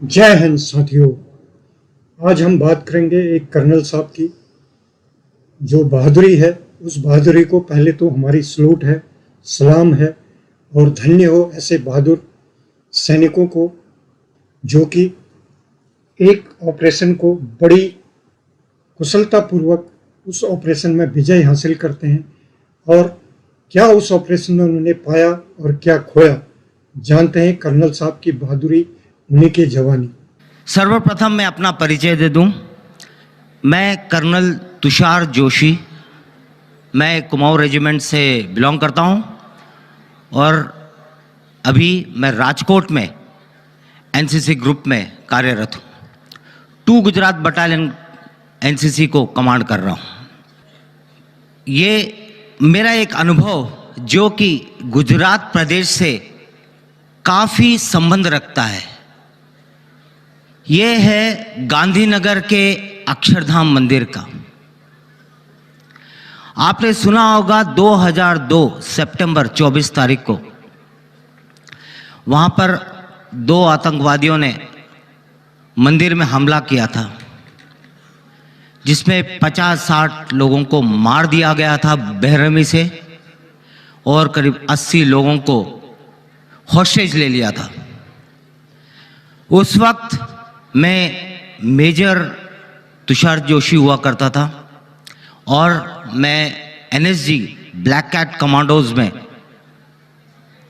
जय हिंद साथियों। आज हम बात करेंगे एक कर्नल साहब की जो बहादुरी है। उस बहादुरी को पहले तो हमारी सलूट है, सलाम है और धन्य हो ऐसे बहादुर सैनिकों को जो कि एक ऑपरेशन को बड़ी कुशलतापूर्वक उस ऑपरेशन में विजय हासिल करते हैं। और क्या उस ऑपरेशन में उन्होंने पाया और क्या खोया, जानते हैं कर्नल साहब की बहादुरी, उन्हीं की जवानी। सर्वप्रथम मैं अपना परिचय दे दूं। मैं कर्नल तुषार जोशी, मैं कुमाऊं रेजिमेंट से बिलोंग करता हूं और अभी मैं राजकोट में एनसीसी ग्रुप में कार्यरत हूं। 2 गुजरात बटालियन एनसीसी को कमांड कर रहा हूं। ये मेरा एक अनुभव जो कि गुजरात प्रदेश से काफ़ी संबंध रखता है, ये है गांधीनगर के अक्षरधाम मंदिर का। आपने सुना होगा 2002 सितंबर 24 तारीख को वहां पर 2 आतंकवादियों ने मंदिर में हमला किया था, जिसमें 50-60 लोगों को मार दिया गया था बेरहमी से और करीब 80 लोगों को हॉस्टेज ले लिया था। उस वक्त मैं मेजर तुषार जोशी हुआ करता था और मैं एनएसजी ब्लैक कैट कमांडोज में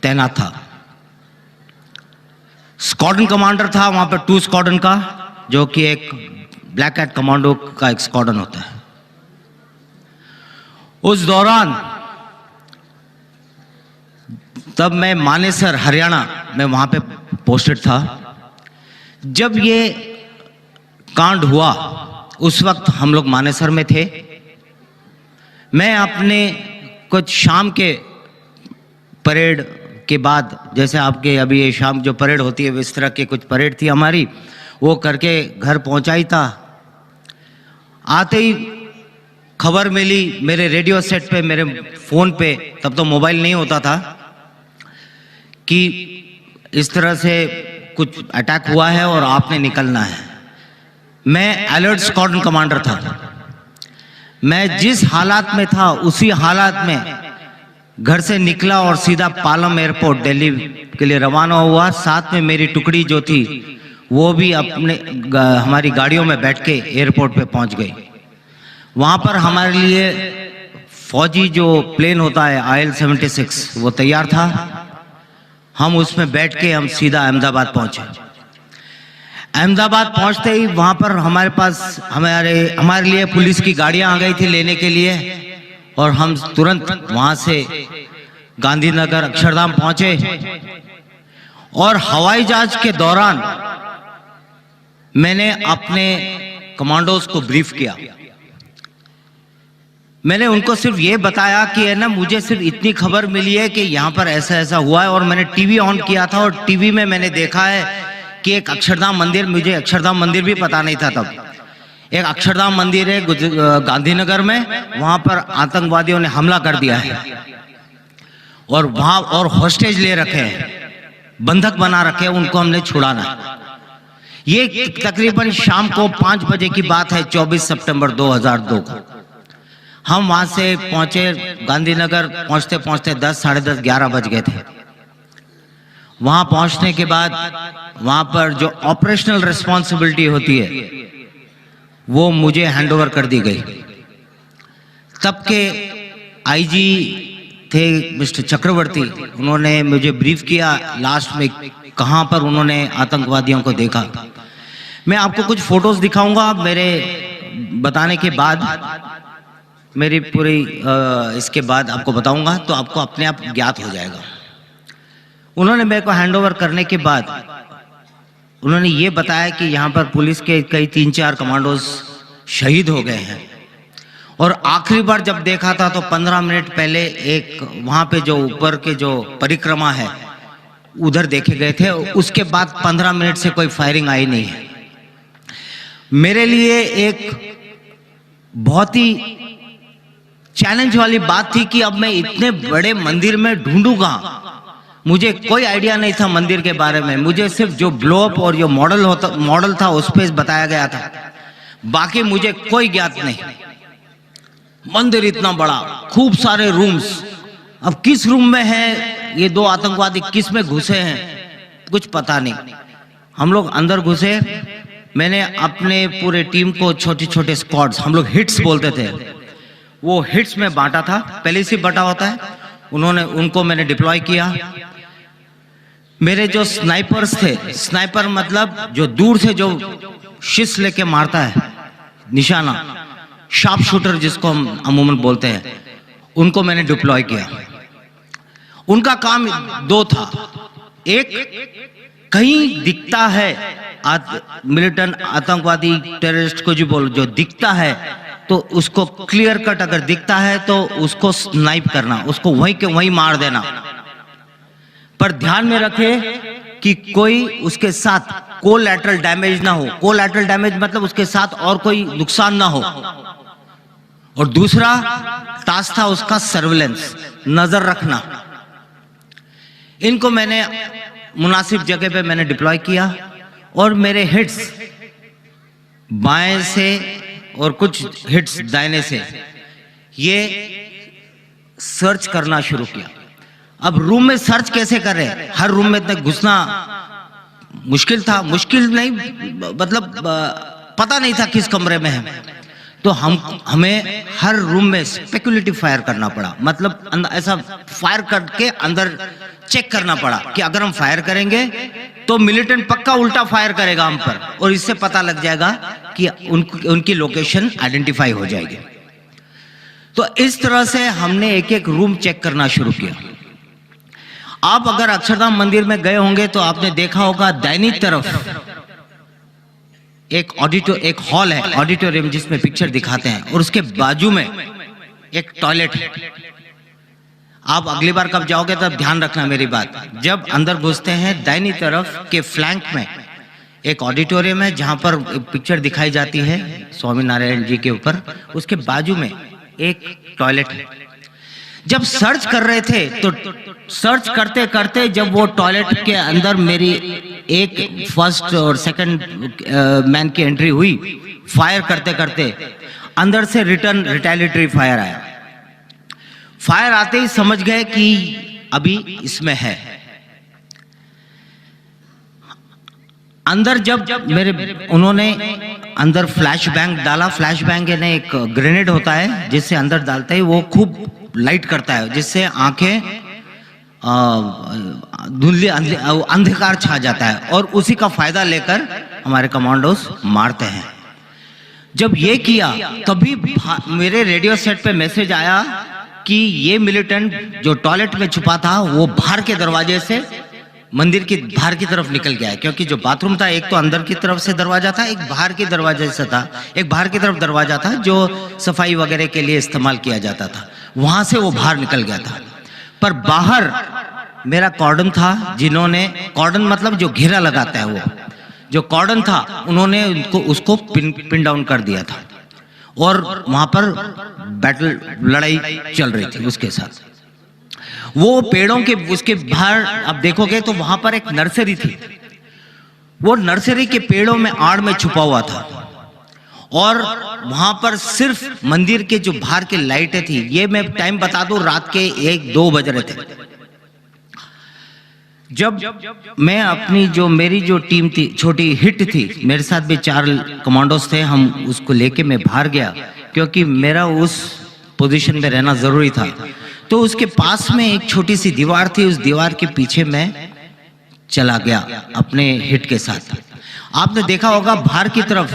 तैनात था। स्क्वाड्रन कमांडर था वहां पर 2 स्क्वाड्रन का, जो कि एक ब्लैक कैट कमांडो का एक स्क्वाड्रन होता है। उस दौरान तब मैं मानेसर हरियाणा में वहां पे पोस्टेड था। जब ये कांड हुआ उस वक्त हम लोग मानेसर में थे। मैं अपने कुछ शाम के परेड के बाद, जैसे आपके अभी ये शाम जो परेड होती है इस तरह की कुछ परेड थी हमारी, वो करके घर पहुंचा ही था। आते ही खबर मिली मेरे रेडियो सेट पे, मेरे फ़ोन पे, तब तो मोबाइल नहीं होता था, कि इस तरह से कुछ अटैक हुआ है और आपने निकलना है। मैं अलर्ट स्क्वाड्रन कमांडर था। मैं जिस हालात में था उसी हालात में घर से निकला और सीधा पालम एयरपोर्ट दिल्ली के लिए रवाना हुआ। साथ में मेरी टुकड़ी जो थी वो भी अपने हमारी गाड़ियों में बैठ के एयरपोर्ट पे पहुंच गई। वहां पर हमारे लिए फौजी जो प्लेन होता है IL-76 वो तैयार था। हम उसमें बैठ के हम सीधा अहमदाबाद पहुंचे। अहमदाबाद पहुंचते ही वहां पर हमारे पास हमारे लिए पुलिस की गाड़ियां आ गई थी लेने के लिए, और हम तुरंत वहां से गांधीनगर अक्षरधाम पहुंचे। और हवाई जहाज के दौरान मैंने अपने कमांडोज को ब्रीफ किया। मैंने उनको सिर्फ ये बताया कि है ना, मुझे सिर्फ इतनी खबर मिली है कि यहाँ पर ऐसा ऐसा हुआ है, और मैंने टीवी ऑन किया था और टीवी में मैंने देखा है कि एक अक्षरधाम मंदिर, मुझे अक्षरधाम मंदिर भी पता नहीं था तब, एक अक्षरधाम मंदिर है गांधीनगर में, वहां पर आतंकवादियों ने हमला कर दिया है और वहां और हॉस्टेज ले रखे हैं, बंधक बना रखे हैं, उनको हमने छुड़ाना है। ये तकरीबन शाम को 5 बजे की बात है, 24 सितंबर 2002 को। हम वहां से पहुंचे गांधीनगर, पहुंचते पहुंचते 10, साढ़े 10, 11 बज गए थे। वहां पहुंचने के बाद वहां पर जो ऑपरेशनल रिस्पॉन्सिबिलिटी होती है वो मुझे हैंडओवर कर दी गई। तब के आईजी थे मिस्टर चक्रवर्ती, उन्होंने मुझे ब्रीफ किया लास्ट में कहां पर उन्होंने आतंकवादियों को देखा। मैं आपको कुछ फोटोज दिखाऊंगा मेरे बताने के बाद, मेरी पूरी इसके बाद आपको बताऊंगा तो आपको अपने आप ज्ञात हो जाएगा। उन्होंने मेरे को हैंडओवर करने के बाद उन्होंने ये बताया कि यहाँ पर पुलिस के कई 3-4 कमांडोज शहीद हो गए हैं, और आखिरी बार जब देखा था तो 15 मिनट पहले एक वहाँ पे जो ऊपर के जो परिक्रमा है उधर देखे गए थे। उसके बाद 15 मिनट से कोई फायरिंग आई नहीं है। मेरे लिए एक बहुत ही चैलेंज वाली बात थी कि अब मैं इतने बड़े मंदिर में ढूंढूंगा मुझे कोई आइडिया नहीं था मंदिर के बारे में, मुझे सिर्फ जो ब्लोअप और जो मॉडल था उस पे बताया गया था, बाकी मुझे कोई ज्ञात नहीं। मंदिर इतना बड़ा, खूब सारे रूम्स, अब किस रूम में है ये दो आतंकवादी, किस में घुसे हैं कुछ पता नहीं। हम लोग अंदर घुसे, मैंने अपने पूरे टीम को छोटे छोटे स्क्वाड्स, हम लोग हिट्स बोलते थे, वो हिट्स में बांटा था, पहले से बटा होता है, उनको मैंने डिप्लॉय किया। मेरे जो स्नाइपर्स थे, स्नाइपर मतलब जो दूर से जो शिश लेके मारता है, निशाना, शार्प शूटर जिसको हम अमूमन बोलते हैं, उनको मैंने डिप्लॉय किया। उनका काम दो था, एक कहीं दिखता है मिलिटेंट आतंकवादी टेररिस्ट को जो दिखता है तो उसको क्लियर कट, अगर दिखता है तो उसको स्नाइप करना, उसको वहीं के वहीं मार देना। पर ध्यान में रखे कि कोई उसके साथ कोलैटरल डैमेज ना हो। कोलैटरल डैमेज मतलब उसके साथ और कोई नुकसान ना हो। और दूसरा टास्क था उसका सर्विलेंस, नजर रखना। इनको मैंने मुनासिब जगह पे मैंने डिप्लॉय किया और मेरे हिट्स बाएं से और कुछ हिट्स दाहिने से ये सर्च करना शुरू किया। अब रूम में सर्च कैसे करें, हर रूम में तक घुसना मुश्किल था, मुश्किल नहीं मतलब पता नहीं था किस कमरे में है, तो हमें हर रूम में स्पेकुलेटिव फायर करना पड़ा, मतलब ऐसा फायर करके अंदर चेक करना पड़ा कि अगर हम फायर करेंगे तो मिलिटेंट पक्का उल्टा फायर करेगा हम पर, और इससे पता लग जाएगा कि उनकी लोकेशन आइडेंटिफाई हो जाएगी। तो इस तरह से हमने एक एक रूम चेक करना शुरू किया। आप अगर अक्षरधाम मंदिर में गए होंगे तो आपने देखा होगा दाहिनी तरफ एक हॉल है, ऑडिटोरियम जिसमें पिक्चर दिखाते हैं, और उसके बाजू में एक टॉयलेट है। आप अगली बार कब जाओगे तब ध्यान रखना मेरी बात। जब अंदर घुसते हैं दाहिनी तरफ के फ्लैंक में एक ऑडिटोरियम है जहां पर पिक्चर दिखाई जाती है स्वामी नारायण जी के ऊपर, उसके बाजू में एक टॉयलेट है। जब सर्च कर रहे थे तो सर्च करते करते जब वो टॉयलेट के अंदर मेरी एक फर्स्ट और सेकंड मैन की एंट्री हुई, फायर करते करते अंदर से रिटेलिएटरी फायर आया। फायर आते ही समझ गए कि अभी इसमें है। अंदर जब उन्होंने अंदर फ्लैश बैंग डाला, फ्लैश बैंग यानी एक ग्रेनेड होता है जिससे अंदर डालते ही वो खूब लाइट करता है, जिससे आंखें धुंधली अंधकार छा जाता है, और उसी का फायदा लेकर हमारे कमांडोस मारते हैं। जब ये किया तभी मेरे रेडियो सेट पे मैसेज आया कि ये मिलिटेंट जो टॉयलेट में छुपा था वो बाहर के दरवाजे से मंदिर की बाहर की तरफ निकल गया है, क्योंकि जो बाथरूम था एक तो अंदर की तरफ से दरवाजा था, एक बाहर के दरवाजे से था, एक बाहर की तरफ दरवाजा था जो सफाई वगैरह के लिए इस्तेमाल किया जाता था, वहां से वो बाहर निकल गया था। पर बाहर मेरा कॉर्डन था, जिन्होंने कॉर्डन मतलब जो घेरा लगाता है, वो जो कॉर्डन था उन्होंने उसको पिन डाउन कर दिया था, और वहां पर बैटल लड़ाई चल रही थी उसके साथ। वो पेड़ों के उसके बाहर आप देखोगे तो वहां पर एक नर्सरी थी, वो नर्सरी के पेड़ों में आड़ में छुपा हुआ था, और वहां पर सिर्फ मंदिर के जो बाहर की लाइटें थी, ये मैं टाइम बता दूं रात के 1-2 बज रहे थे। जब मैं अपनी जो मेरी जो टीम थी, छोटी हिट थी, मेरे साथ भी 4 कमांडोज थे, हम उसको लेके मैं बाहर गया क्योंकि मेरा उस पोजीशन में रहना जरूरी था। तो उसके पास में एक छोटी सी दीवार थी, उस दीवार के पीछे मैं चला गया अपने हिट के साथ। आपने देखा होगा बाहर की तरफ,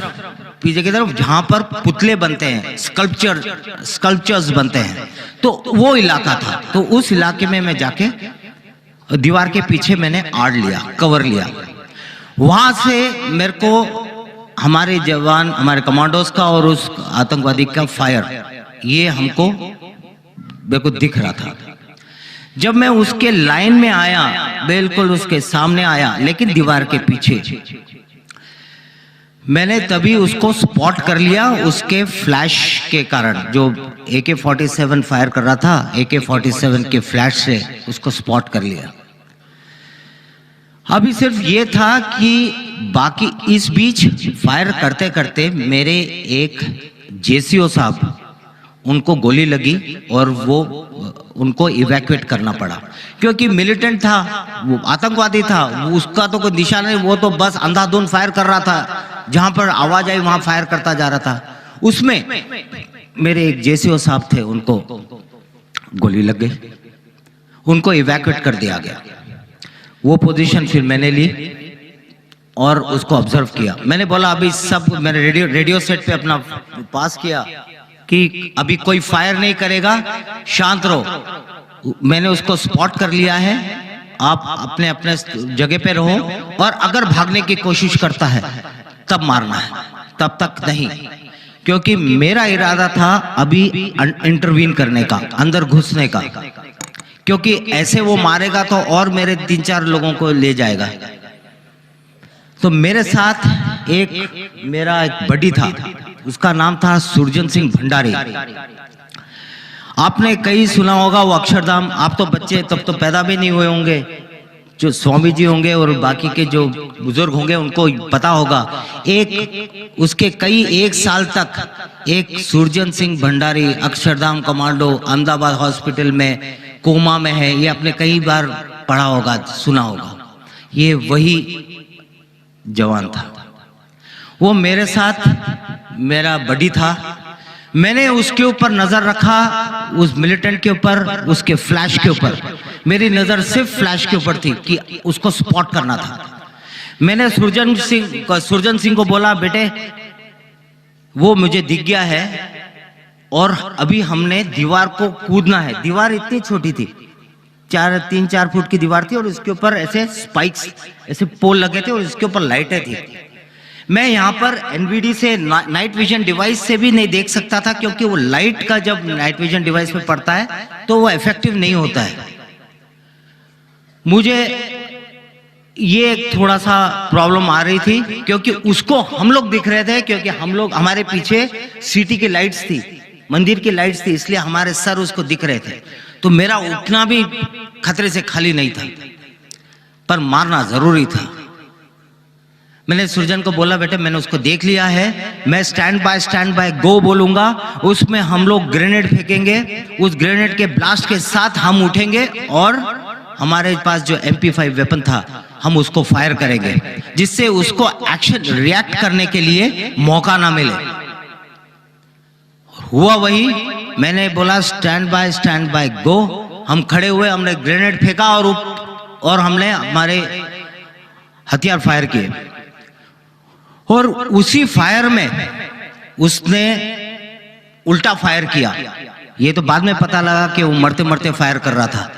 पीछे की तरफ जहां पर पुतले बनते हैं, स्कल्पचर्स बनते हैं, तो वो इलाका था। तो उस इलाके में मैं जाके दीवार के पीछे मैंने आड़ लिया, कवर लिया। वहां से मेरे को हमारे जवान, हमारे कमांडोज का और उस आतंकवादी का फायर ये हमको मेरे को दिख रहा था। जब मैं उसके लाइन में आया, बिल्कुल उसके सामने आया, लेकिन दीवार के पीछे, मैंने तभी उसको स्पॉट कर लिया उसके फ्लैश के कारण। जो AK-47 फायर कर रहा था, AK-47 के फ्लैश से उसको स्पॉट कर लिया। अभी सिर्फ ये था कि बाकी इस बीच फायर करते करते मेरे एक जेसीओ साहब, उनको गोली लगी और वो उनको इवैक्यूएट करना पड़ा, क्योंकि मिलिटेंट था, वो आतंकवादी था, वो उसका तो कोई निशान नहीं, वो तो बस अंधाधुंध फायर कर रहा था, जहां पर आवाज आई वहां फायर करता जा रहा था। उसमें मेरे एक जेसीओ साहब थे, उनको गोली लग गई, उनको इवैक्यूएट कर दिया गया। वो पोजीशन फिर मैंने ली और उसको ऑब्जर्व किया। मैंने बोला अभी सब, मैंने रेडियो सेट पे अपना पास किया कि अभी कोई फायर नहीं करेगा, शांत रहो। मैंने उसको स्पॉट कर लिया है, आप अपने अपने जगह पे रहो, और अगर भागने की कोशिश करता है तब मारना है, तब तक नहीं, क्योंकि मेरा इरादा था अभी इंटरवीन करने का, अंदर घुसने का, क्योंकि ऐसे वो मारेगा तो और मेरे 3-4 लोगों को ले जाएगा। तो मेरे साथ एक मेरा एक बडी था, उसका नाम था सुरजन सिंह भंडारी। आपने कहीं सुना होगा वो अक्षरधाम, आप तो बच्चे तब तो पैदा भी नहीं हुए होंगे, जो स्वामी जी होंगे और बाकी के जो बुजुर्ग होंगे उनको पता होगा। एक उसके कई 1 साल तक एक सुरजन सिंह भंडारी अक्षरधाम कमांडो अहमदाबाद हॉस्पिटल में कोमा में है, ये आपने कई बार पढ़ा होगा, सुना होगा। ये वही जवान था, वो मेरे साथ मेरा बडी था। मैंने उसके ऊपर नजर रखा, उस मिलिटेंट के ऊपर, उसके फ्लैश के ऊपर। मेरी नजर सिर्फ फ्लैश के ऊपर थी कि उसको स्पॉट करना था। मैंने सुरजन सिंह को बोला, बेटे वो मुझे दिख गया है और अभी हमने दीवार को कूदना है। दीवार इतनी छोटी थी, 3-4 फुट की दीवार थी और उसके ऊपर ऐसे स्पाइक्स, ऐसे पोल लगे थे और इसके ऊपर लाइटें थी। मैं यहाँ पर एनवीडी से नाइट विजन डिवाइस से भी नहीं देख सकता था, क्योंकि वो लाइट का जब नाइट विजन डिवाइस पे पड़ता है तो वो इफेक्टिव नहीं होता है। मुझे ये थोड़ा सा प्रॉब्लम आ रही थी, क्योंकि उसको हम लोग दिख रहे थे, क्योंकि हम लोग, हमारे पीछे सिटी की लाइट्स थी, मंदिर की लाइट्स थी, इसलिए हमारे सर उसको दिख रहे थे। तो मेरा उठना भी खतरे से खाली नहीं था, पर मारना जरूरी था। मैंने सुरजन को बोला, बेटे मैंने उसको देख लिया है, मैं स्टैंड बाय गो बोलूंगा, उसमें हम लोग ग्रेनेड फेंकेंगे, उस ग्रेनेड के ब्लास्ट के साथ हम उठेंगे और हमारे पास जो MP5 वेपन था हम उसको फायर करेंगे, जिससे उसको एक्शन रिएक्ट करने के लिए मौका ना मिले। हुआ वही, मैंने बोला स्टैंड बाय गो। हम खड़े हुए, हमने ग्रेनेड फेंका और हमने हमारे हथियार फायर किए। और उसी फायर में उसने उल्टा फायर किया। ये तो बाद में पता लगा कि वो मरते मरते फायर कर रहा था,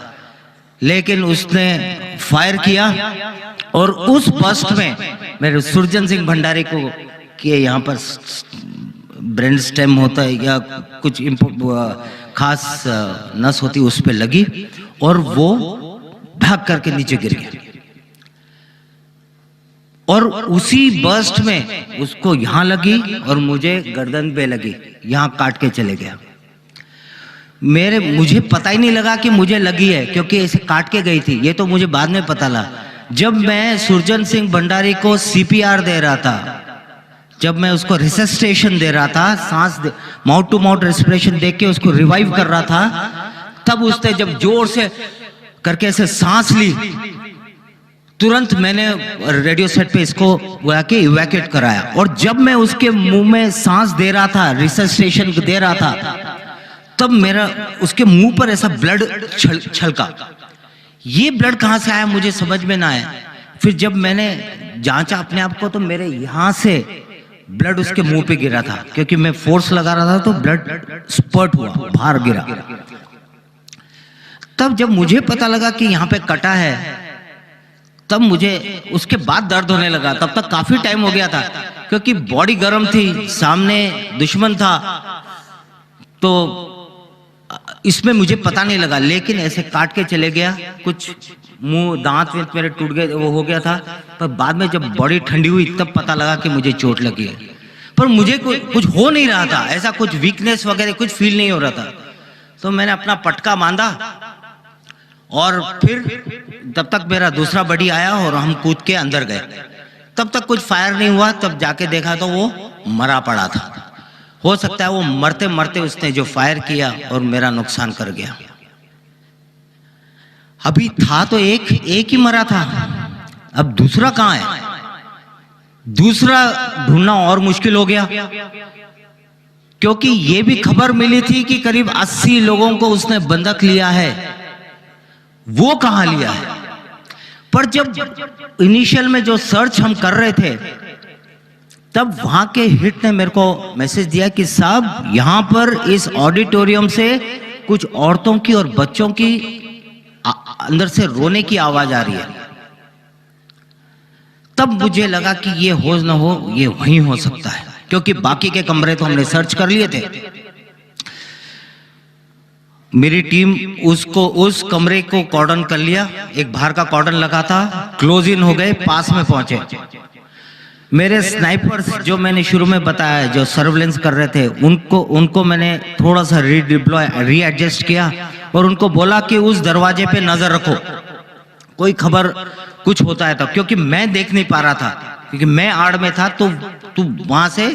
लेकिन उसने फायर किया और उस बस्ट में मेरे सुरजन सिंह भंडारी को के यहाँ पर ब्रेन स्टेम होता है या कुछ खास नस होती, उस पे लगी और वो भाग करके नीचे गिर गया। और उसी बर्स्ट में उसको यहां लगी और मुझे गर्दन पे लगी, यहां काट के चले गया। मुझे पता ही नहीं लगा कि मुझे लगी है, क्योंकि ऐसे काट के गई थी। ये तो मुझे बाद में पता लगा, जब मैं सुरजन सिंह भंडारी को CPR दे रहा था, जब मैं उसको रिसस्टेशन दे रहा था, माउथ टू माउथ रेस्पिरेशन दे के उसको रिवाइव कर रहा था, तब उसने जब जोर से करके ऐसे सांस ली, तुरंत मैंने रेडियो सेट पे इसको बुला के इवैक्यूएट कराया। और जब मैं उसके मुंह में सांस दे रहा था, रिसस्टेशन दे रहा था, तब मेरा उसके मुंह पर ऐसा ब्लड छलका। ये ब्लड कहां से आया मुझे समझ में ना आया। फिर जब मैंने जांचा अपने आप को, तो मेरे यहां से ब्लड उसके मुंह पे गिरा था, क्योंकि मैं फोर्स लगा रहा था तो ब्लड स्पर्ट हुआ, बाहर गिरा। तब जब मुझे पता लगा कि यहाँ पे कटा है, तब मुझे उसके बाद दर्द होने लगा। तब तक काफी टाइम हो गया था, क्योंकि बॉडी गर्म थी, सामने दुश्मन था, तो इसमें मुझे पता नहीं लगा। लेकिन ऐसे काट के चले गया, कुछ मुंह दांत मेरे टूट गए, वो हो गया था। पर बाद में जब बॉडी ठंडी हुई तब पता लगा कि मुझे चोट लगी है। पर मुझे कुछ हो नहीं रहा था, ऐसा कुछ वीकनेस वगैरह कुछ फील नहीं हो रहा था। तो मैंने अपना पटका बांधा और फिर तब तक मेरा दूसरा बडी आया और हम कूद के अंदर गए। तब तक कुछ फायर नहीं हुआ, तब जाके देखा तो वो मरा पड़ा था। हो सकता है वो मरते मरते उसने जो फायर किया और मेरा नुकसान कर गया। अभी था तो एक ही मरा था, अब दूसरा कहां है? दूसरा ढूंढना और मुश्किल हो गया, क्योंकि ये भी खबर मिली थी कि करीब 80 लोगों को उसने बंधक लिया है। वो कहां लिया है? पर जब इनिशियल में जो सर्च हम कर रहे थे, तब वहां के हिट ने मेरे को मैसेज दिया कि साहब यहां पर इस ऑडिटोरियम से कुछ औरतों की और बच्चों की अंदर से रोने की आवाज आ रही है। तब मुझे लगा कि ये हो न हो, ये वहीं हो सकता है, क्योंकि बाकी के कमरे तो हमने सर्च कर लिए थे। मेरी टीम उस कमरे को कॉर्डन कर लिया, एक बाहर का कॉर्डन लगा था, क्लोज इन हो गए, पास में पहुंचे। मेरे स्नाइपर्स जो मैंने शुरू में बताया, जो सर्वेलेंस कर रहे थे, उनको मैंने थोड़ा सा रीएडजस्ट किया और उनको बोला कि उस दरवाजे पे नजर रखो, कोई खबर कुछ होता है तो, क्योंकि मैं देख नहीं पा रहा था, क्योंकि मैं आड़ में था। तो वहां से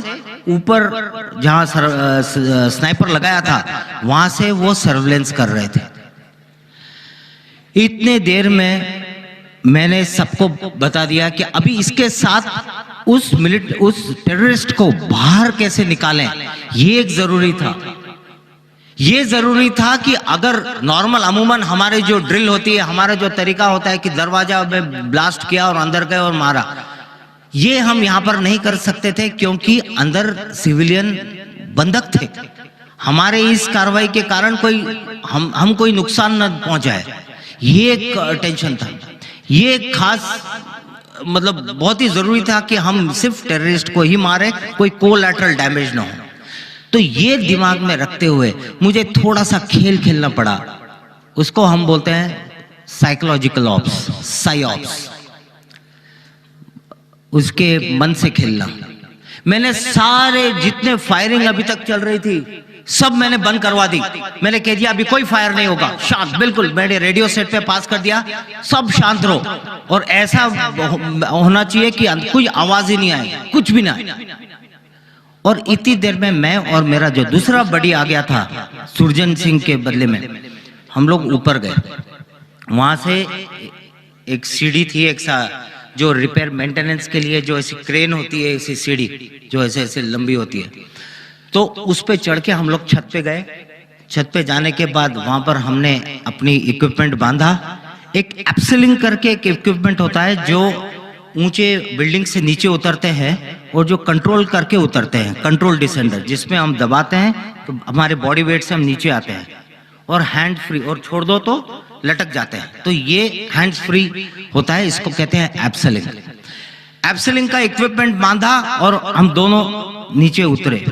ऊपर जहां स्नाइपर लगाया था, वहां से वो सर्वेलेंस कर रहे थे। इतने देर में मैंने सबको बता दिया कि अभी इसके साथ उस टेररिस्ट को बाहर कैसे निकालें, ये एक जरूरी था। ये जरूरी था कि अगर नॉर्मल अमूमन हमारे जो ड्रिल होती है, हमारा जो तरीका होता है कि दरवाजा में ब्लास्ट किया और अंदर गए और मारा, ये हम यहां पर नहीं कर सकते थे, क्योंकि अंदर सिविलियन बंधक थे। हमारे इस कार्रवाई के कारण हम कोई नुकसान न पहुंचाए, ये एक टेंशन था। ये खास मतलब बहुत ही जरूरी था कि हम सिर्फ टेररिस्ट को ही मारे, कोई कोलैटरल डैमेज ना हो। तो ये दिमाग में रखते हुए मुझे थोड़ा सा खेल खेलना पड़ा। उसको हम बोलते हैं साइकोलॉजिकल ऑप्स, साइऑप्स, उसके मन से खेलना। मैंने सारे जितने फायरिंग अभी तक चल रही थी सब मैंने बंद करवा दी। मैंने कह दिया अभी कोई फायर नहीं होगा, शांत, बिल्कुल। मैंने रेडियो सेट पे पास कर दिया, सब शांत रहो, और ऐसा होना चाहिए कि कोई आवाज ही नहीं आए, कुछ भी ना। और इतनी देर में मैं और मेरा जो दूसरा बडी आ गया था सुरजन सिंह के बदले में, हम लोग ऊपर गए। वहां से एक सीढ़ी थी, एक जो रिपेयर मेंटेनेंस के लिए जो ऐसी क्रेन होती है, ऐसी सीढ़ी जो ऐसे ऐसे लंबी होती है, तो उस पे चढ़ के हम लोग छत पे गए। छत पे जाने के बाद वहां पर हमने अपनी इक्विपमेंट बांधा। एक एप्सिलिंग करके एक इक्विपमेंट होता है जो ऊंचे बिल्डिंग से नीचे उतरते हैं और जो कंट्रोल करके उतरते हैं, कंट्रोल डिसेंडर, जिसमें हम दबाते हैं तो हमारे बॉडी वेट से हम नीचे आते हैं, और हैंड फ्री, और छोड़ दो तो लटक जाते हैं। तो ये हैंड्स फ्री होता है, इसको कहते हैं एप्सिलिंग। एप्सिलिंग का इक्विपमेंट बांधा और हम दोनों नीचे उतरे।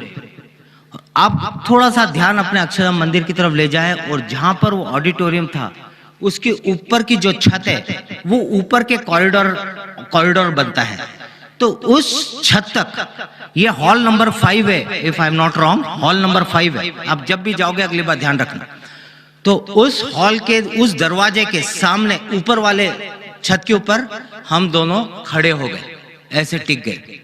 आप थोड़ा सा ध्यान अपने अक्षरधाम मंदिर की तरफ ले जाएं, और जहां पर वो ऑडिटोरियम था उसके ऊपर की जो छत है, वो ऊपर के कॉरिडोर बनता है। तो उस छत तक, ये हॉल नंबर 5 है, if I am not wrong, hall number 5 है। आप जब भी जाओगे अगली बार ध्यान रखना। तो उस हॉल के उस दरवाजे के सामने ऊपर वाले छत के ऊपर हम दोनों खड़े हो गए, ऐसे टिक गए।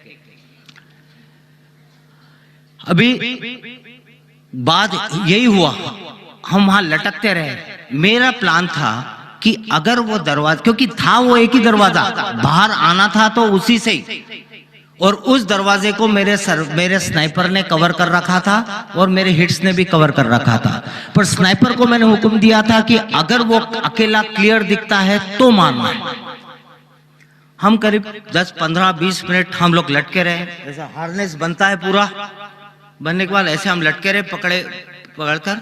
अभी बात यही हुआ, हम वहां लटकते रहे। मेरा प्लान था कि अगर वो दरवाजा, क्योंकि था वो एक ही दरवाजा, बाहर आना था तो उसी से ही, और उस दरवाजे को मेरे स्नाइपर ने कवर कर रखा था और मेरे हिट्स ने भी कवर कर रखा था। पर स्नाइपर को मैंने हुक्म दिया था कि अगर वो अकेला क्लियर दिखता है तो मारना है। हम करीब 10, 15, 20 मिनट हम लोग लटके रहे। ऐसा हार्नेस बनता है, पूरा बनने के बाद ऐसे हम लटके रहे, पकड़कर।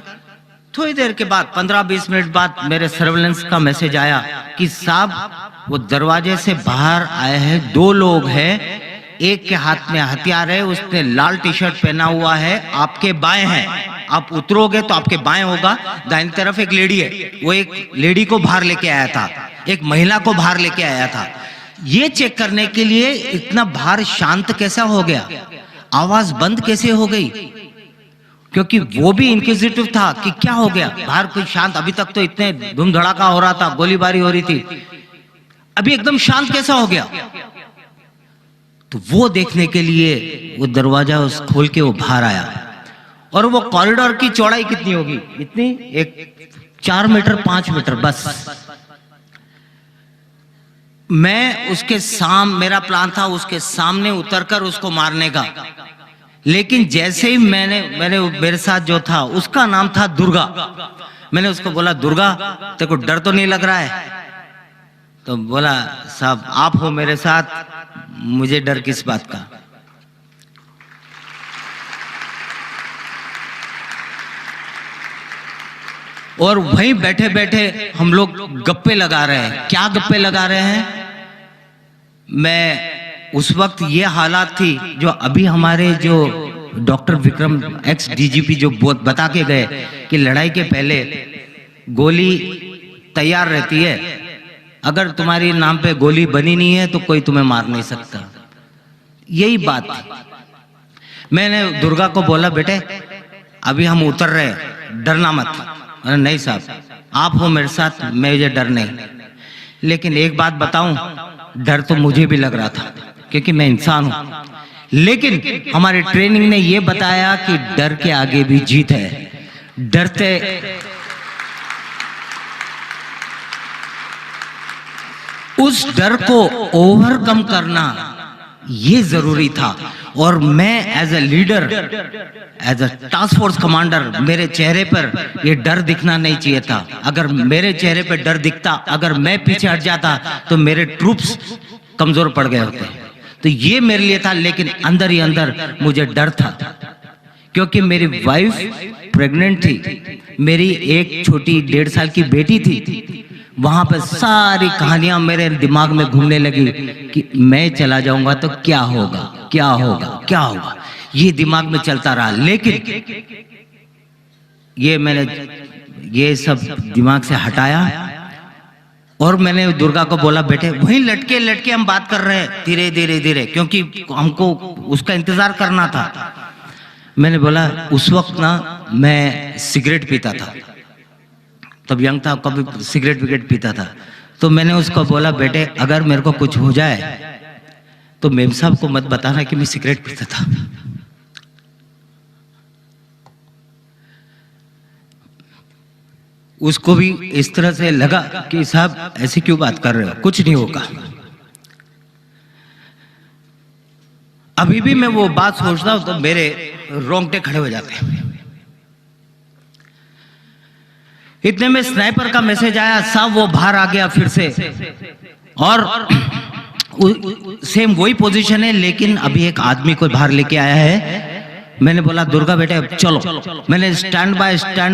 थोड़ी देर के बाद, 15-20 मिनट बाद, मेरे सर्वेलेंस का मैसेज आया कि साहब वो दरवाजे से बाहर आए हैं, 2 लोग हैं, एक के हाथ में हथियार है, उसने लाल टी शर्ट पहना हुआ है, आपके बाएं हैं। आप उतरोगे तो आपके बाएं होगा, दाहिनी तरफ एक लेडी है, वो एक लेडी को बाहर लेके आया था, एक महिला को बाहर लेके आया था। ये चेक करने के लिए इतना बाहर शांत कैसा हो गया, आवाज बंद कैसे हो गई। क्योंकि वो भी इंक्विजिटिव था कि क्या हो गया, बाहर कोई शांत, अभी तक तो इतने धूम धड़ाका हो रहा था, गोलीबारी हो रही थी, अभी एकदम शांत कैसा हो गया। तो वो देखने के लिए वो दरवाजा उस खोल के वो बाहर आया। और वो कॉरिडोर की चौड़ाई कितनी होगी, इतनी, एक 4 मीटर 5 मीटर बस। मैं उसके मेरा प्लान था उसके सामने उतरकर उसको मारने का, लेकिन जैसे ही मैंने मेरे साथ जो था उसका नाम था दुर्गा, मैंने उसको बोला दुर्गा तेरे को डर तो नहीं लग रहा है? तो बोला साहब आप हो मेरे साथ, मुझे डर किस बात का। और वहीं बैठे बैठे हम लोग गप्पे लगा रहे हैं। क्या गप्पे लगा रहे हैं? मैं उस वक्त ये हालात थी जो अभी हमारे जो डॉक्टर विक्रम एक्स डीजीपी जो बता के गए कि लड़ाई के पहले गोली तैयार रहती है, अगर तुम्हारी नाम पे गोली बनी नहीं है तो कोई तुम्हें मार नहीं सकता। यही बात थी। मैंने दुर्गा को बोला बेटे अभी हम उतर रहे हैं, डरना मत। नहीं साहब आप हो मेरे साथ, मुझे डर नहीं। लेकिन एक बात बताऊं, डर तो मुझे भी लग रहा था क्योंकि मैं इंसान हूं, लेकिन हमारी ट्रेनिंग ने यह बताया कि डर के आगे भी जीत है। डरते उस डर को ओवरकम करना ये जरूरी था। और मैं as a leader, as a task force commander, मेरे चेहरे पर ये डर दिखना नहीं चाहिए था। अगर मेरे चेहरे पर डर दिखता, अगर मैं पीछे हट जाता तो मेरे ट्रूप्स कमजोर पड़ गए होते। तो ये मेरे लिए था, लेकिन अंदर ही अंदर मुझे डर था क्योंकि मेरी वाइफ प्रेग्नेंट थी, मेरी एक छोटी 1.5 साल की बेटी थी। वहां पर सारी कहानियां मेरे दिमाग में घूमने लगी कि मैं चला जाऊंगा तो क्या होगा, क्या होगा, क्या होगा, ये दिमाग में चलता रहा। लेकिन मैंने ये सब दिमाग से हटाया और मैंने दुर्गा को बोला बेटे वहीं लटके लटके हम बात कर रहे हैं, धीरे धीरे धीरे, क्योंकि हमको उसका इंतजार करना था। मैंने बोला उस वक्त ना मैं सिगरेट पीता था, तब यंग था, कभी सिगरेट विगरेट पीता था। तो मैंने उसको बोला बेटे अगर मेरे को कुछ हो जाए तो मेम साहब को मत बताना कि मैं सिगरेट पीता था। उसको भी इस तरह से लगा कि साहब ऐसे क्यों बात कर रहे हो, कुछ नहीं होगा। अभी भी मैं वो बात सोचता हूं तो मेरे रोंगटे खड़े हो जाते हैं। इतने में स्नाइपर का मैसेज आया, साहब वो बाहर आ गया फिर से, और सेम वही पोजीशन है, लेकिन अभी एक आदमी को बाहर लेके आया है। मैंने बोला दुर्गा बेटे चलो, मैंने स्टैंड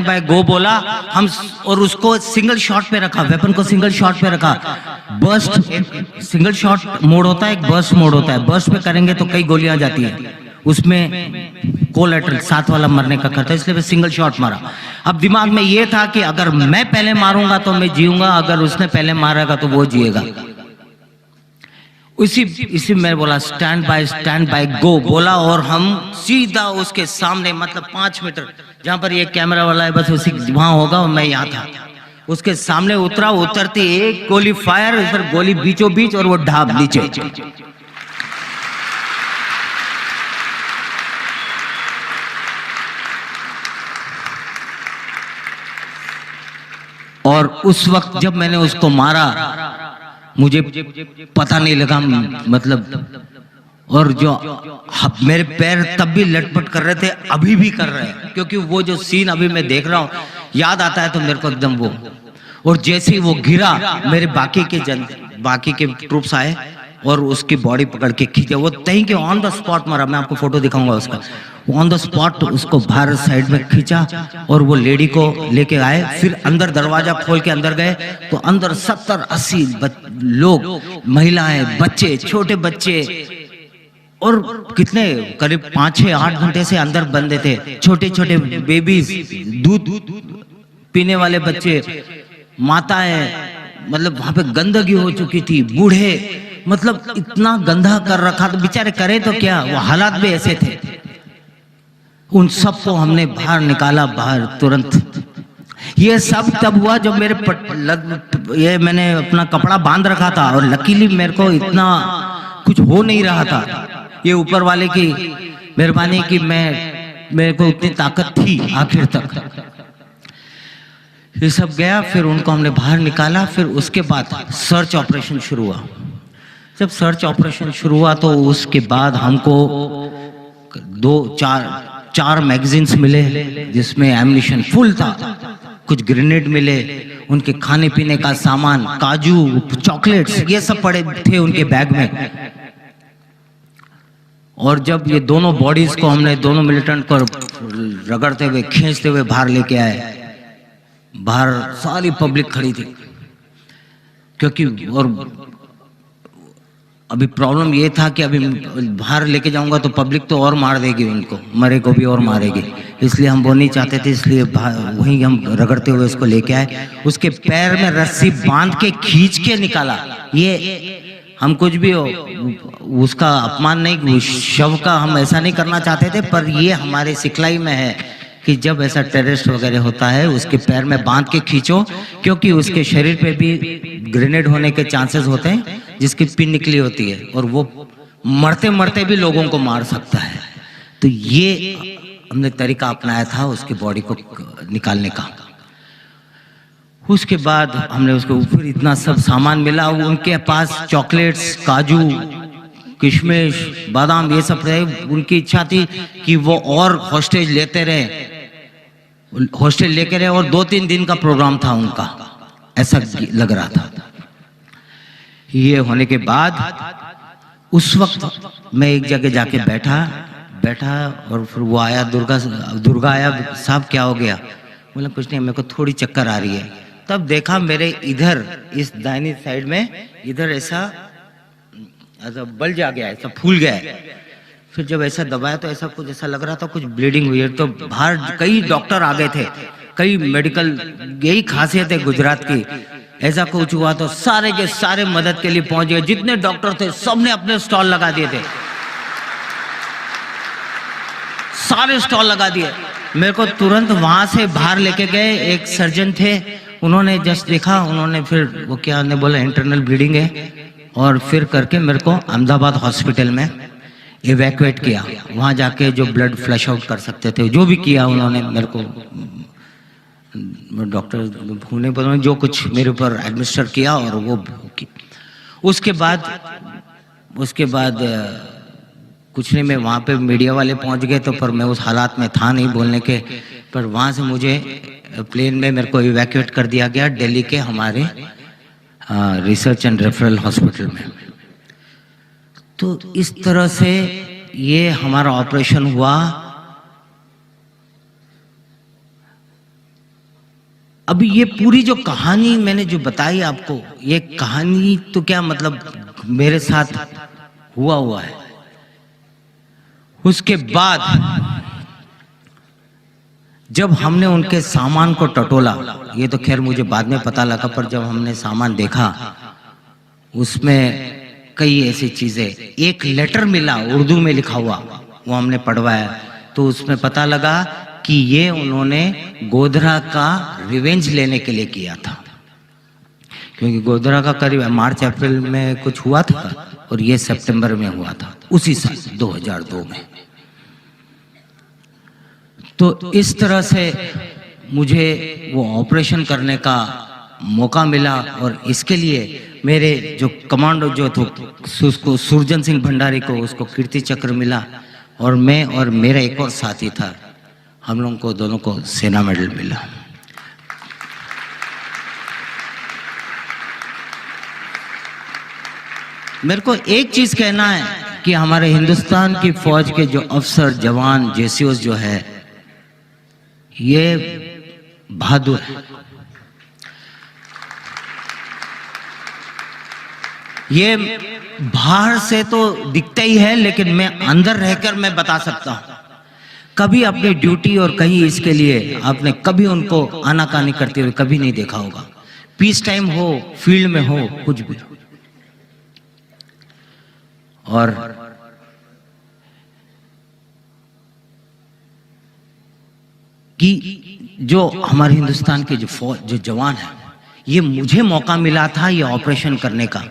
बाय गो बोला हम, और उसको सिंगल शॉट पे रखा, वेपन को सिंगल शॉट पे रखा। बर्स्ट, एक सिंगल शॉट मोड होता है, एक बर्स्ट मोड होता है। बर्स्ट पे करेंगे तो कई गोलियां जाती है, उसमें कोलैटरल साथ वाला मरने का खतरा, इसलिए मैं सिंगल शॉट मारा। अब दिमाग में ये था कि अगर मैं पहले मारूंगा तो मैं जीऊंगा, अगर उसने पहले मारेगा तो वो जिएगा। इसी मैं बोला स्टैंड बाय गो बोला, और हम सीधा उसके सामने, मतलब 5 मीटर जहां पर ये कैमरा वाला है बस उसी वहां होगा, और मैं यहाँ था उसके सामने उतरा। उतरती एक गोली फायर, इधर गोली बीचों बीच और वो ढाब नीचे। और उस वक्त जब मैंने उसको मारा मुझे पता नहीं लगा, मतलब, और जो मेरे पैर तब भी लटपट कर रहे थे, अभी भी कर रहे हैं, क्योंकि वो जो सीन अभी मैं देख रहा हूं याद आता है तो मेरे को एकदम वो। और जैसे ही वो गिरा मेरे बाकी के ट्रूप्स आए और उसकी बॉडी पकड़ के खींचे, वो तहीं के ऑन द स्पॉट मारा। मैं आपको फोटो दिखाऊंगा उसका, ऑन द स्पॉट उसको बाहर साइड में खींचा और वो लेडी को लेके आए। फिर अंदर दरवाजा खोल के अंदर गए तो अंदर 70-80 लोग, महिलाएं, बच्चे, छोटे बच्चे, और कितने करीब 5-6-8 घंटे से अंदर बंदे थे। छोटे छोटे बेबीज, दूध पीने वाले बच्चे, माताएं, मतलब वहां पे गंदगी हो चुकी थी, बूढ़े, मतलब इतना गंदा कर रखा। तो बेचारे करे तो क्या, वो हालात भी ऐसे थे। उन सबको हमने बाहर निकाला, बाहर तुरंत। ये सब तब हुआ जब मेरे ये मैंने अपना कपड़ा बांध रखा था, और लकीली मेरे को इतना कुछ हो नहीं रहा था। ये ऊपर वाले की मेहरबानी कि मेरे को उतनी ताकत थी आखिर तक। ये सब गया, फिर उनको हमने बाहर निकाला। फिर उसके बाद सर्च ऑपरेशन शुरू हुआ। जब सर्च ऑपरेशन शुरू हुआ तो उसके बाद हमको चार मैगजीन्स मिले जिसमें एम्यूनिशन फुल था, कुछ ग्रेनेड मिले, उनके खाने पीने का सामान, काजू, चॉकलेट्स, ये सब पड़े थे उनके बैग में। और जब ये दोनों बॉडीज को हमने, दोनों मिलिटेंट को रगड़ते हुए, खींचते हुए बाहर लेके आए, बाहर सारी पब्लिक खड़ी थी, क्योंकि और अभी प्रॉब्लम ये था कि अभी बाहर लेके जाऊंगा तो पब्लिक तो और मार देगी उनको, मरे को भी और मारेगी, इसलिए हम वो नहीं चाहते थे। इसलिए वहीं हम रगड़ते हुए उसको लेके आए। उसके पैर में रस्सी बांध के खींच के निकाला। ये हम कुछ भी हो, उसका अपमान नहीं, शव का हम ऐसा नहीं करना चाहते थे, पर ये हमारे सिखलाई में है कि जब ऐसा टेररिस्ट वगैरह होता है उसके पैर में बांध के खींचो, क्योंकि उसके शरीर पे भी ग्रेनेड होने के चांसेस होते हैं, जिसकी पिन निकली होती है, और वो मरते मरते भी लोगों को मार सकता है। तो ये हमने तरीका अपनाया था उसकी बॉडी को निकालने का। उसके बाद हमने उसके ऊपर इतना सब सामान मिला, उनके पास चॉकलेट्स, काजू, किशमिश, बादाम, ये सब रहे। उनकी इच्छा थी कि वो और हॉस्टेज लेते रहे, हॉस्टेज लेके रहे, और 2-3 दिन का प्रोग्राम था उनका, ऐसा लग रहा था। ये होने के बाद उस वक्त मैं एक जगह जाके बैठा और फिर वो आया, दुर्गा आया, साहब क्या हो गया? बोला कुछ नहीं, मेरे को थोड़ी चक्कर आ रही है। तब देखा मेरे इधर, इस दाहिनी साइड में इधर ऐसा बल्ज आ गया, ऐसा फूल गया है। फिर जब ऐसा दबाया तो ऐसा कुछ ऐसा लग रहा था, कुछ ब्लीडिंग हुई है। तो बाहर कई डॉक्टर आ गए थे, कई मेडिकल, यही खासियत है गुजरात की, ऐसा कुछ हुआ तो सारे के सारे मदद के लिए पहुंच गए। जितने डॉक्टर थे सबने अपने स्टॉल लगा दिए थे, सारे स्टॉल लगा दिए। मेरे को तुरंत वहां से बाहर लेके गए, एक सर्जन थे, उन्होंने जस्ट देखा, उन्होंने फिर वो क्या ने बोला इंटरनल ब्लीडिंग है, और फिर करके मेरे को अहमदाबाद हॉस्पिटल में इवैक्यूएट किया। वहां जाके जो ब्लड फ्लश आउट कर सकते थे, जो भी किया उन्होंने, मेरे को डॉक्टर भूने पर जो कुछ मेरे ऊपर एडमिनिस्टर किया, और वो उसके बाद कुछ नहीं, मैं वहाँ पे मीडिया वाले पहुँच गए तो, पर मैं उस हालात में था नहीं बोलने के, पर वहाँ से मुझे प्लेन में मेरे को इवैक्यूएट कर दिया गया दिल्ली के हमारे रिसर्च एंड रेफरल हॉस्पिटल में। तो इस तरह से ये हमारा ऑपरेशन हुआ। अभी ये पूरी जो कहानी मैंने जो बताई आपको, ये कहानी तो क्या मतलब मेरे साथ हुआ है। उसके बाद जब हमने उनके सामान को टटोला, ये तो खैर मुझे बाद में पता लगा, पर जब हमने सामान देखा उसमें कई ऐसी चीजें, एक लेटर मिला उर्दू में लिखा हुआ, वो हमने पढ़वाया, तो उसमें पता लगा कि ये उन्होंने गोधरा का रिवेंज लेने के लिए किया था, क्योंकि गोधरा का करीब मार्च अप्रैल में कुछ हुआ था, और ये सितंबर में हुआ था, उसी साल 2002 में। तो इस तरह से मुझे वो ऑपरेशन करने का मौका मिला, और इसके लिए मेरे जो कमांडो जो थे उसको सुरजन सिंह भंडारी को उसको कीर्ति चक्र मिला, और मैं और मेरा एक और साथी था, हम लोगों को दोनों को सेना मेडल मिला। मेरे को एक चीज कहना है कि हमारे हिंदुस्तान की फौज के जो अफसर, जवान, जेसीओस जो है, ये बहादुर है। ये बाहर से तो दिखता ही है, लेकिन मैं अंदर रहकर मैं बता सकता हूं, कभी अपनी ड्यूटी और कहीं इसके लिए आपने कभी उनको आनाकानी करते हुए कभी नहीं देखा होगा। पीस टाइम हो, फील्ड में हो, कुछ भी। और कि जो हमारे हिंदुस्तान के जो जवान हैं, ये मुझे मौका मिला था ये ऑपरेशन करने का,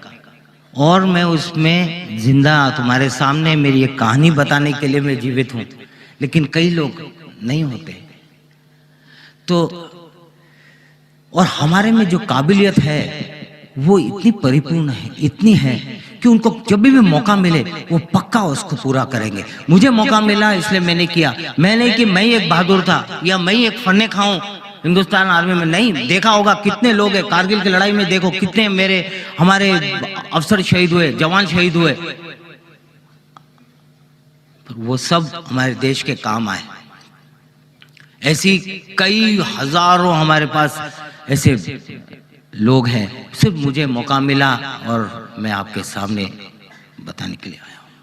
और मैं उसमें जिंदा तुम्हारे सामने मेरी एक कहानी बताने के लिए मैं जीवित हूँ, लेकिन कई लोग नहीं होते। तो और हमारे में जो काबिलियत है वो इतनी परिपूर्ण है, इतनी है कि उनको जब भी मौका मिले वो पक्का उसको पूरा करेंगे। मुझे मौका मिला इसलिए मैंने किया। मैंने कि मैं ही एक बहादुर था या मैं ही एक फन्ने खाऊं हिंदुस्तान आर्मी में, नहीं। देखा होगा कितने लोग हैं कारगिल की लड़ाई में, देखो कितने हमारे अफसर शहीद हुए, जवान शहीद हुए, वो सब हमारे देश के काम आए। ऐसी कई हजारों हमारे पास ऐसे लोग हैं। सिर्फ मुझे मौका मिला और मैं आपके सामने बताने के लिए आया।